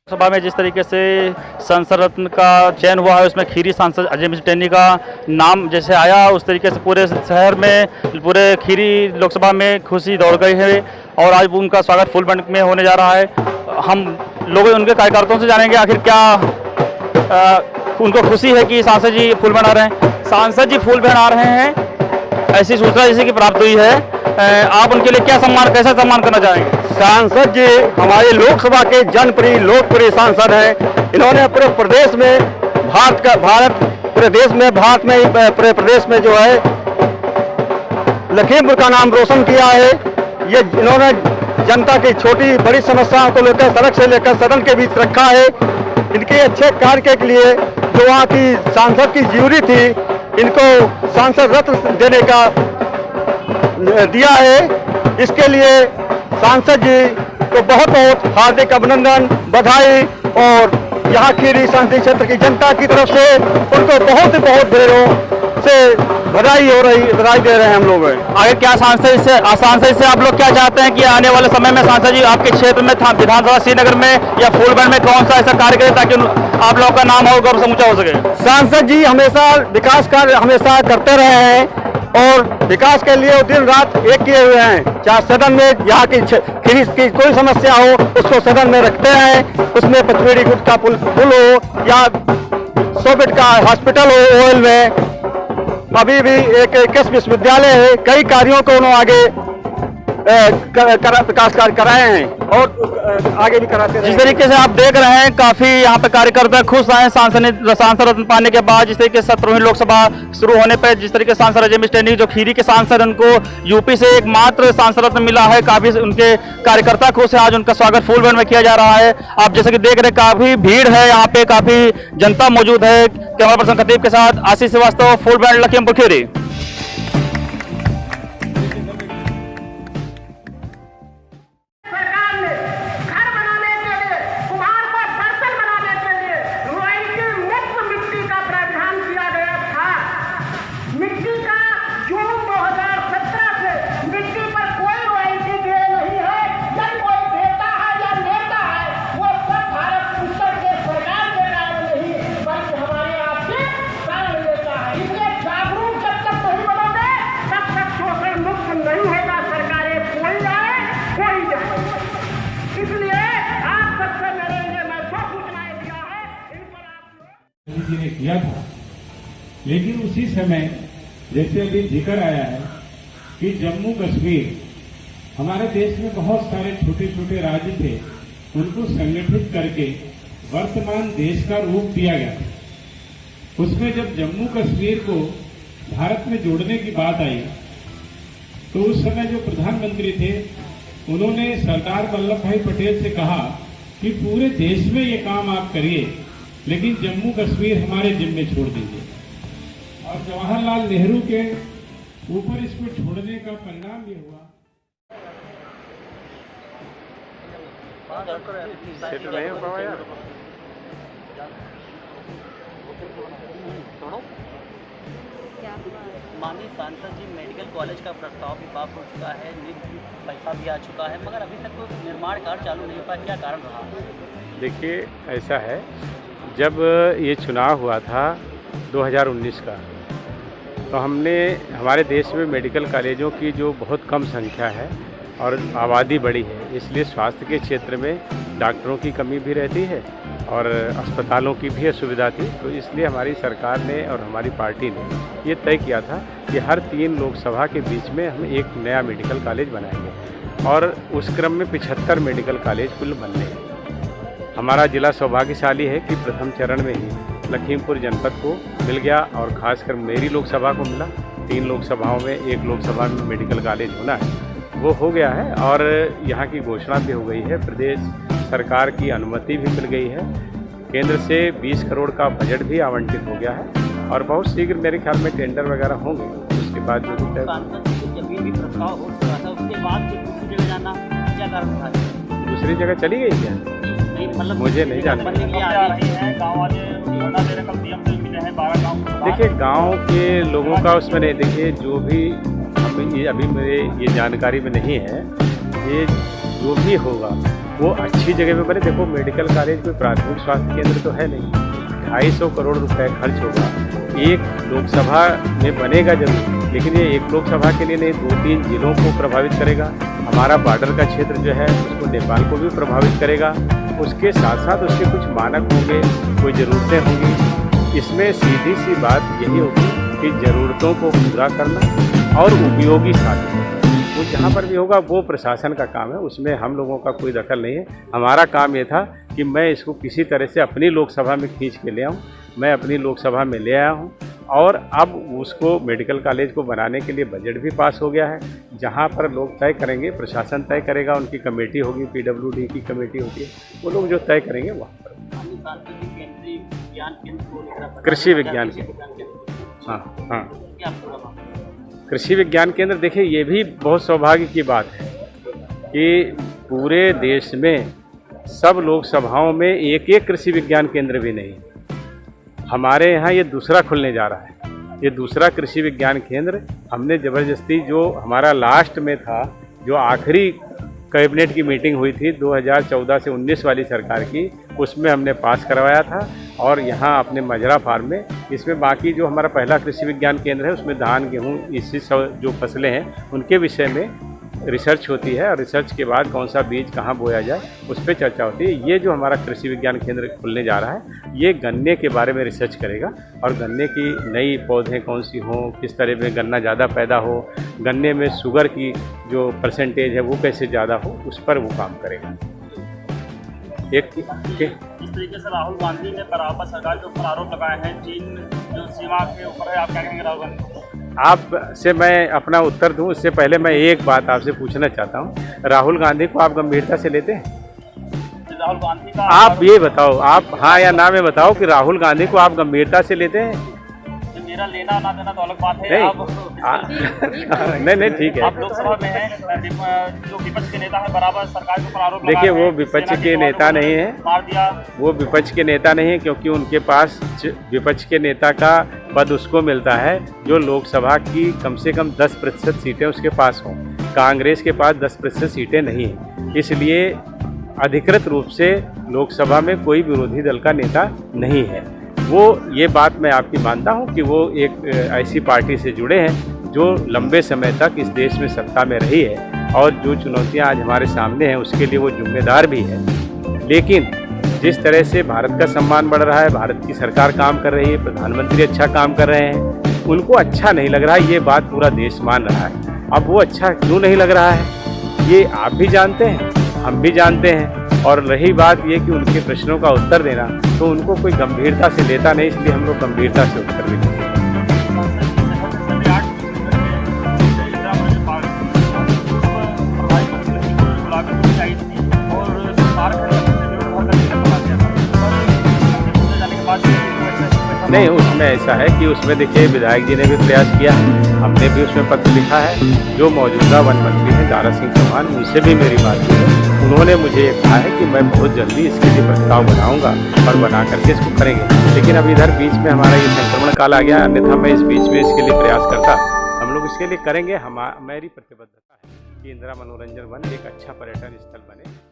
सभा में जिस तरीके से सांसद रत्न का चयन हुआ है उसमें खीरी सांसद अजय मिश्र टेनी का नाम जैसे आया उस तरीके से पूरे शहर में पूरे खीरी लोकसभा में खुशी दौड़ गई है और आज उनका स्वागत फूल बैंड में होने जा रहा है। हम लोग उनके कार्यकर्ताओं से जानेंगे आखिर क्या उनको खुशी है कि सांसद जी फूल बैंड आ रहे हैं। सांसद जी फूल बैंड आ रहे हैं ऐसी सूचना जैसे कि प्राप्त हुई है, आप उनके लिए क्या सम्मान कैसा सम्मान करना चाहेंगे? सांसद जी हमारे लोकसभा के जनप्रिय लोकप्रिय सांसद हैं। इन्होंने पूरे प्रदेश में पूरे प्रदेश में जो है लखीमपुर का नाम रोशन किया है। ये इन्होंने जनता की छोटी बड़ी समस्याओं को लेकर सड़क से लेकर सदन के बीच रखा है। इनके अच्छे कार्य के लिए जो वहाँ की सांसद की ज्यूरी थी इनको सांसद रत्न देने का दिया है। इसके लिए सांसद जी को बहुत बहुत हार्दिक अभिनंदन बधाई और यहाँ खीरी संसदीय क्षेत्र की जनता की तरफ से उनको बहुत दिनों से बधाई दे रहे हैं हम लोग। आगे क्या सांसद से आप लोग क्या चाहते हैं कि आने वाले समय में सांसद जी आपके क्षेत्र में विधानसभा श्रीनगर में या फूल बैंड में कौन सा ऐसा कार्य करें ताकि आप लोगों का नाम और गौरव समूचा हो सके? सांसद जी हमेशा विकास कार्य हमेशा करते रहे हैं और विकास के लिए दिन रात एक किए हुए हैं। चाहे सदन में यहाँ की कोई समस्या हो उसको सदन में रखते हैं। उसमें पचमेड़ी गुट का पुल हो या 100 बेड का हॉस्पिटल हो ओयल में, अभी भी एक कृषि विश्वविद्यालय है। कई कार्यों को उन्होंने आगे विकास कार्य कराए हैं और आगे भी कराते रहे। जिस तरीके से आप देख रहे हैं काफी यहाँ पे कार्यकर्ता खुश आए सांसद रत्न पाने के बाद। जिस तरीके से 17वीं लोकसभा शुरू होने पर जिस तरीके से सांसद अजय मिश्र टेनी जो खीरी के सांसद उनको यूपी से एकमात्र सांसद रत्न मिला है, काफी उनके कार्यकर्ता खुश है। आज उनका स्वागत फूल बैंड में किया जा रहा है। आप जैसे कि देख रहे हैं काफी भीड़ है, यहाँ पे काफी जनता मौजूद है। कैमरा पर्सन खतीब के साथ आशीष श्रीवास्तव, फूल बैंड लखीमपुर खीरी। ने किया था, लेकिन उसी समय जैसे अभी जिक्र आया है कि जम्मू कश्मीर हमारे देश में बहुत सारे छोटे छोटे राज्य थे, उनको संगठित करके वर्तमान देश का रूप दिया गया था। उसमें जब जम्मू कश्मीर को भारत में जोड़ने की बात आई तो उस समय जो प्रधानमंत्री थे उन्होंने सरदार वल्लभ भाई पटेल से कहा कि पूरे देश में ये काम आप करिए लेकिन जम्मू कश्मीर हमारे जिम्मे छोड़ दीजिए। और जवाहरलाल नेहरू के ऊपर इसको छोड़ने का परिणाम ये हुआ। माननीय सांसद जी, मेडिकल कॉलेज का प्रस्ताव भी पास हो चुका है, पैसा भी आ चुका है, मगर अभी तक कोई निर्माण कार्य चालू नहीं हो पाया, क्या कारण रहा? देखिए ऐसा है, जब ये चुनाव हुआ था 2019 का तो हमने हमारे देश में मेडिकल कॉलेजों की जो बहुत कम संख्या है और आबादी बड़ी है, इसलिए स्वास्थ्य के क्षेत्र में डॉक्टरों की कमी भी रहती है और अस्पतालों की भी असुविधा थी। तो इसलिए हमारी सरकार ने और हमारी पार्टी ने ये तय किया था कि हर 3 लोकसभा के बीच में हम एक नया मेडिकल कॉलेज बनाएंगे और उस क्रम में 75 मेडिकल कॉलेज कुल बनने हैं। हमारा जिला सौभाग्यशाली है कि प्रथम चरण में ही लखीमपुर जनपद को मिल गया और ख़ासकर मेरी लोकसभा को मिला। 3 लोकसभाओं में 1 लोकसभा में मेडिकल कॉलेज होना है, वो हो गया है और यहाँ की घोषणा भी हो गई है। प्रदेश सरकार की अनुमति भी मिल गई है। केंद्र से 20 करोड़ का बजट भी आवंटित हो गया है और बहुत शीघ्र मेरे ख्याल में टेंडर वगैरह होंगे। उसके बाद जो जमीन भी प्रस्ताव हो चुका था, उसके बाद दूसरी जगह जाना क्या कारण था? दूसरी जगह चली गई क्या? मतलब मुझे नहीं जानना। देखिए गांव के लोगों का उसमें नहीं, देखिए जो भी अभी मेरे ये जानकारी में नहीं है, ये जो भी होगा वो अच्छी जगह पे बने। देखो मेडिकल कॉलेज कोई प्राथमिक स्वास्थ्य केंद्र तो है नहीं, 250 करोड़ रुपए खर्च होगा, एक लोकसभा में बनेगा जरूर, लेकिन ये एक लोकसभा के लिए नहीं, 2-3 जिलों को प्रभावित करेगा। हमारा बॉर्डर का क्षेत्र जो है उसको नेपाल को भी प्रभावित करेगा। उसके साथ साथ उसके कुछ मानक होंगे, कोई ज़रूरतें होंगी। इसमें सीधी सी बात यही होगी कि ज़रूरतों को पूरा करना और उपयोगी साधन, वो जहाँ पर भी होगा वो प्रशासन का काम है, उसमें हम लोगों का कोई दखल नहीं है। हमारा काम ये था कि मैं इसको किसी तरह से अपनी लोकसभा में खींच के ले आऊँ। मैं अपनी लोकसभा में ले आया हूँ और अब उसको मेडिकल कॉलेज को बनाने के लिए बजट भी पास हो गया है। जहाँ पर लोग तय करेंगे, प्रशासन तय करेगा, उनकी कमेटी होगी, PWD की कमेटी होगी, वो लोग जो तय करेंगे वहाँ पर। कृषि विज्ञान केंद्र, हाँ हाँ, कृषि विज्ञान केंद्र। देखिए ये भी बहुत सौभाग्य की बात है कि पूरे देश में सब लोकसभाओं में एक एक कृषि विज्ञान केंद्र भी नहीं। हमारे यहाँ ये दूसरा खुलने जा रहा है। ये दूसरा कृषि विज्ञान केंद्र हमने ज़बरदस्ती, जो हमारा लास्ट में था, जो आखिरी कैबिनेट की मीटिंग हुई थी 2014 से 19 वाली सरकार की, उसमें हमने पास करवाया था। और यहाँ अपने मजरा फार्म में, इसमें बाकी जो हमारा पहला कृषि विज्ञान केंद्र है उसमें धान, गेहूँ, इसी सब जो फसलें हैं उनके विषय में रिसर्च होती है और रिसर्च के बाद कौन सा बीज कहाँ बोया जाए उस पर चर्चा होती है। ये जो हमारा कृषि विज्ञान केंद्र खुलने जा रहा है ये गन्ने के बारे में रिसर्च करेगा और गन्ने की नई पौधें कौन सी हों, किस तरह में गन्ना ज़्यादा पैदा हो, गन्ने में शुगर की जो परसेंटेज है वो कैसे ज़्यादा हो, उस पर वो काम करेगा। एक इस तरीके से राहुल गांधी ने बराबर सरकार के ऊपर आरोप लगाए हैं, चीन जो सीमा के ऊपर है, आप क्या कहेंगे राहुल गांधी? आपसे मैं अपना उत्तर दूं उससे पहले मैं एक बात आपसे पूछना चाहता हूं, राहुल गांधी को आप गंभीरता से लेते हैं? राहुल गांधी का आप ये बताओ, आप हाँ या ना में बताओ कि राहुल गांधी को आप गंभीरता से लेते हैं? मेरा लेना ना देना तो अलग बात है। नहीं ठीक है। आप लोकसभा में हैं, जो विपक्ष के नेता है बराबर सरकार के ऊपर आरोप देखिए वो विपक्ष के नेता नहीं है, मार दिया, वो विपक्ष के नेता नहीं है, क्योंकि उनके पास विपक्ष के नेता का पद उसको मिलता है जो लोकसभा की कम से कम 10% सीटें उसके पास हों। कांग्रेस के पास 10% सीटें नहीं हैं, इसलिए अधिकृत रूप से लोकसभा में कोई विरोधी दल का नेता नहीं है। वो ये बात मैं आपकी मानता हूँ कि वो एक ऐसी पार्टी से जुड़े हैं जो लंबे समय तक इस देश में सत्ता में रही है और जो चुनौतियाँ आज हमारे सामने हैं उसके लिए वो जिम्मेदार भी है। लेकिन जिस तरह से भारत का सम्मान बढ़ रहा है, भारत की सरकार काम कर रही है, प्रधानमंत्री अच्छा काम कर रहे हैं, उनको अच्छा नहीं लग रहा है, ये बात पूरा देश मान रहा है। अब वो अच्छा क्यों नहीं लग रहा है ये आप भी जानते हैं, हम भी जानते हैं। और रही बात ये कि उनके प्रश्नों का उत्तर देना, तो उनको कोई गंभीरता से लेता नहीं, इसलिए हम लोग गंभीरता से उत्तर भी देते हैं। नहीं, उसमें ऐसा है कि उसमें देखिए विधायक जी ने भी प्रयास किया है, हमने भी उसमें पत्र लिखा है। जो मौजूदा वन मंत्री हैं दारा सिंह चौहान, उनसे भी मेरी बात हुई है। उन्होंने मुझे ये कहा है कि मैं बहुत जल्दी इसके लिए प्रस्ताव बनाऊंगा और बना करके इसको करेंगे। लेकिन अब इधर बीच में हमारा ये संक्रमण काल आ गया, अन्यथा मैं इस बीच में इसके लिए प्रयास करता। हम लोग इसके लिए करेंगे। मेरी प्रतिबद्धता है कि इंदिरा मनोरंजन वन एक अच्छा पर्यटन स्थल बने।